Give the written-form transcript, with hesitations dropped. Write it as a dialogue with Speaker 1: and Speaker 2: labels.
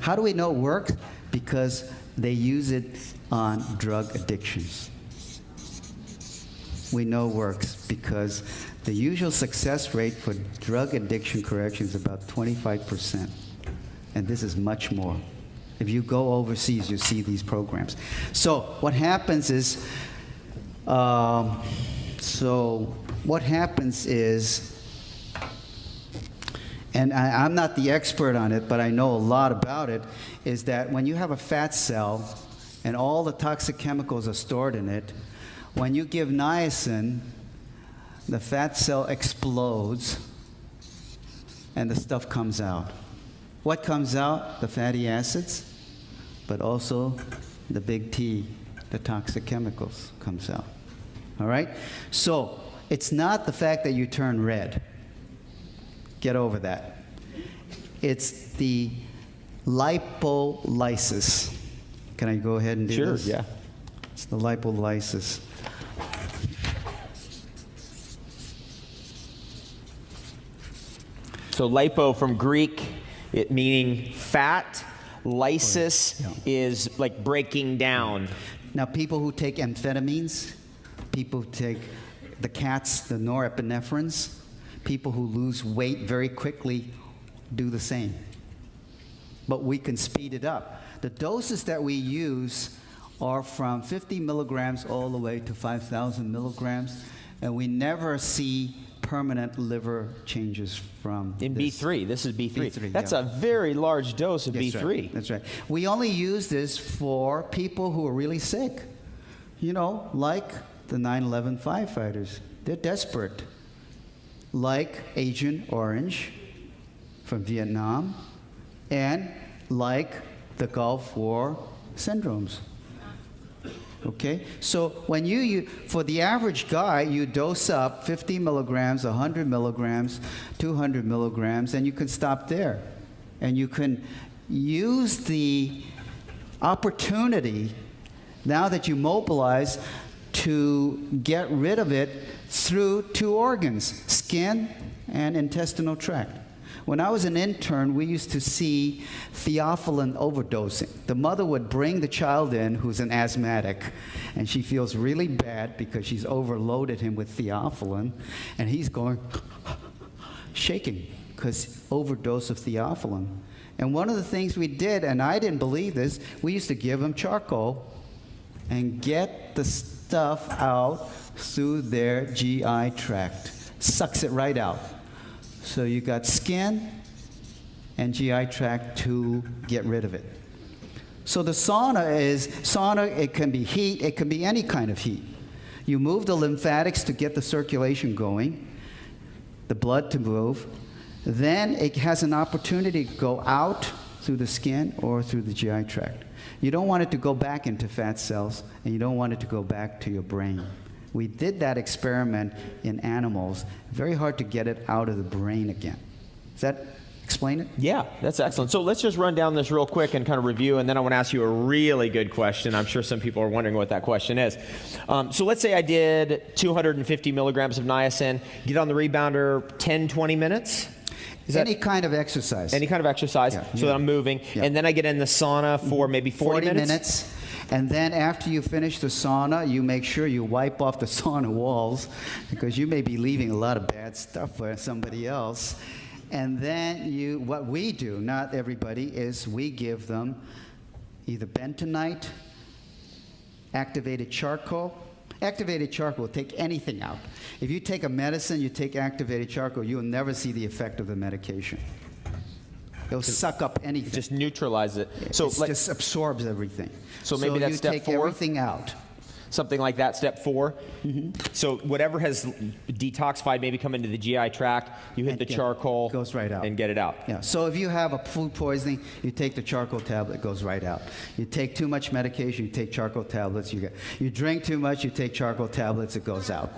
Speaker 1: How do we know it works? Because they use it on drug addictions. We know it works because the usual success rate for drug addiction correction is about 25%. And this is much more. If you go overseas, you see these programs. So what happens is, and I'm not the expert on it, but I know a lot about it, is that when you have a fat cell and all the toxic chemicals are stored in it, when you give niacin, the fat cell explodes and the stuff comes out. What comes out? The fatty acids, but also the big T, the toxic chemicals comes out. All right? So it's not the fact that you turn red. Get over that. It's the lipolysis. Can I go ahead and do this?
Speaker 2: Sure, yeah.
Speaker 1: It's the lipolysis.
Speaker 2: So lipo from Greek, it meaning fat. Lysis is like breaking down.
Speaker 1: Now, people who take amphetamines, people who take the CATs, the norepinephrines, people who lose weight very quickly do the same. But we can speed it up. The doses that we use are from 50 milligrams all the way to 5,000 milligrams, and we never see permanent liver changes from
Speaker 2: In
Speaker 1: this.
Speaker 2: B3, this is B3.
Speaker 1: B3,
Speaker 2: That's
Speaker 1: yeah.
Speaker 2: a very large dose of
Speaker 1: That's
Speaker 2: B3.
Speaker 1: Right. That's right. We only use this for people who are really sick. You know, like the 9/11 firefighters. They're desperate. Like Agent Orange from Vietnam, and like the Gulf War syndromes. Okay, so when for the average guy, you dose up 50 milligrams, 100 milligrams, 200 milligrams, and you can stop there. And you can use the opportunity, now that you mobilize, to get rid of it through two organs, skin and intestinal tract. When I was an intern, we used to see theophylline overdosing. The mother would bring the child in who's an asthmatic, and she feels really bad because she's overloaded him with theophylline, and he's going shaking because overdose of theophylline. And one of the things we did, and I didn't believe this, we used to give him charcoal and get the stuff out through their GI tract. Sucks it right out. So you got skin and GI tract to get rid of it. So the sauna, it can be heat, it can be any kind of heat. You move the lymphatics to get the circulation going, the blood to move. Then it has an opportunity to go out through the skin or through the GI tract. You don't want it to go back into fat cells, and you don't want it to go back to your brain. We did that experiment in animals. Very hard to get it out of the brain again. Does that explain it?
Speaker 2: Yeah, that's excellent. So let's just run down this real quick and kind of review, and then I want to ask you a really good question. I'm sure some people are wondering what that question is. So let's say I did 250 milligrams of niacin, get on the rebounder 10, 20 minutes?
Speaker 1: Any kind of exercise.
Speaker 2: Any kind of exercise, so that I'm moving.
Speaker 1: Yeah.
Speaker 2: And then I get in the sauna for maybe 40
Speaker 1: minutes. And then after you finish the sauna, you make sure you wipe off the sauna walls because you may be leaving a lot of bad stuff for somebody else. And then what we do, not everybody, is we give them either bentonite, activated charcoal. Activated charcoal will take anything out. If you take a medicine, you take activated charcoal, you'll never see the effect of the medication. It'll suck up anything.
Speaker 2: Just neutralize it. So
Speaker 1: it just absorbs everything.
Speaker 2: So maybe that's step 4?
Speaker 1: You take everything out.
Speaker 2: Something like that, step 4. Mm-hmm. So whatever has detoxified, maybe come into the GI tract, you hit the charcoal,
Speaker 1: goes right out,
Speaker 2: and get it out.
Speaker 1: Yeah. So if you have a food poisoning, you take the charcoal tablet, it goes right out. You take too much medication, you take charcoal tablets. You drink too much, you take charcoal tablets, it goes out.